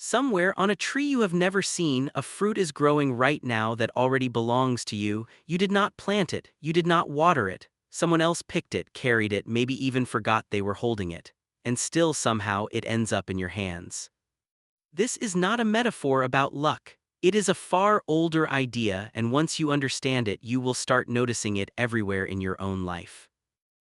Somewhere on a tree you have never seen, a fruit is growing right now that already belongs to you. You did not plant it, you did not water it. Someone else picked it, carried it, maybe even forgot they were holding it. And still somehow it ends up in your hands. This is not a metaphor about luck. It is a far older idea, and once you understand it, you will start noticing it everywhere in your own life.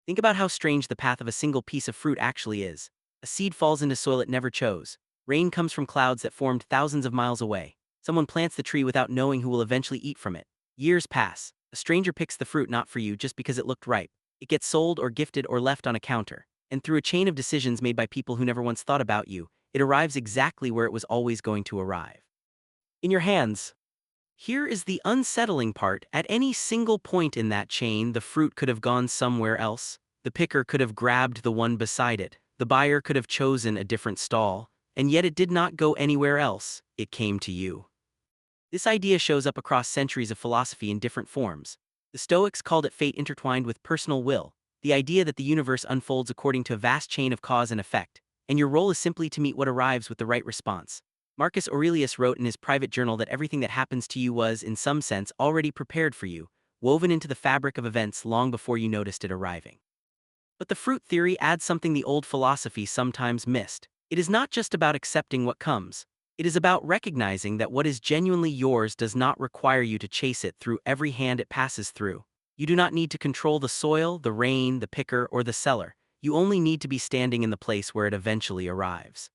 Think about how strange the path of a single piece of fruit actually is. A seed falls into soil it never chose. Rain comes from clouds that formed thousands of miles away. Someone plants the tree without knowing who will eventually eat from it. Years pass. A stranger picks the fruit not for you just because it looked ripe. It gets sold or gifted or left on a counter. And through a chain of decisions made by people who never once thought about you, it arrives exactly where it was always going to arrive. In your hands. Here is the unsettling part. At any single point in that chain, the fruit could have gone somewhere else. The picker could have grabbed the one beside it. The buyer could have chosen a different stall. And yet it did not go anywhere else. It came to you. This idea shows up across centuries of philosophy in different forms. The Stoics called it fate intertwined with personal will, the idea that the universe unfolds according to a vast chain of cause and effect, and your role is simply to meet what arrives with the right response. Marcus Aurelius wrote in his private journal that everything that happens to you was, in some sense, already prepared for you, woven into the fabric of events long before you noticed it arriving. But the fruit theory adds something the old philosophy sometimes missed. It is not just about accepting what comes. It is about recognizing that what is genuinely yours does not require you to chase it through every hand it passes through. You do not need to control the soil, the rain, the picker, or the seller. You only need to be standing in the place where it eventually arrives.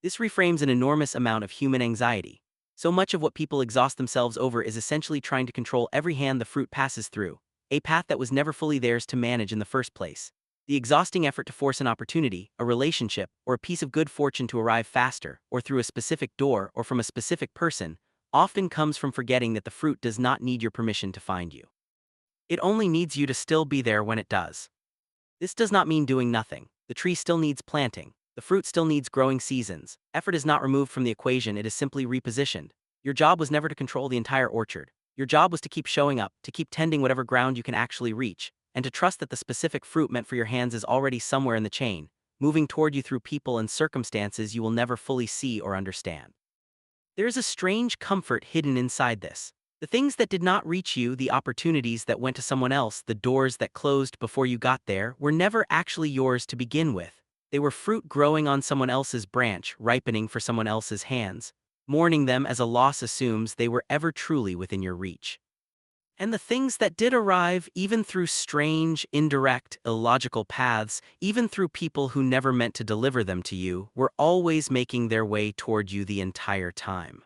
This reframes an enormous amount of human anxiety. So much of what people exhaust themselves over is essentially trying to control every hand the fruit passes through, a path that was never fully theirs to manage in the first place. The exhausting effort to force an opportunity, a relationship, or a piece of good fortune to arrive faster, or through a specific door, or from a specific person, often comes from forgetting that the fruit does not need your permission to find you. It only needs you to still be there when it does. This does not mean doing nothing. The tree still needs planting. The fruit still needs growing seasons. Effort is not removed from the equation, it is simply repositioned. Your job was never to control the entire orchard. Your job was to keep showing up, to keep tending whatever ground you can actually reach, and to trust that the specific fruit meant for your hands is already somewhere in the chain, moving toward you through people and circumstances you will never fully see or understand. There is a strange comfort hidden inside this. The things that did not reach you, the opportunities that went to someone else, the doors that closed before you got there, were never actually yours to begin with. They were fruit growing on someone else's branch, ripening for someone else's hands. Mourning them as a loss assumes they were ever truly within your reach. And the things that did arrive, even through strange, indirect, illogical paths, even through people who never meant to deliver them to you, were always making their way toward you the entire time.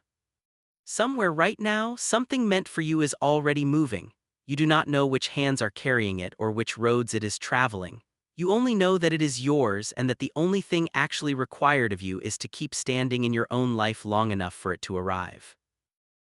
Somewhere right now, something meant for you is already moving. You do not know which hands are carrying it or which roads it is traveling. You only know that it is yours and that the only thing actually required of you is to keep standing in your own life long enough for it to arrive.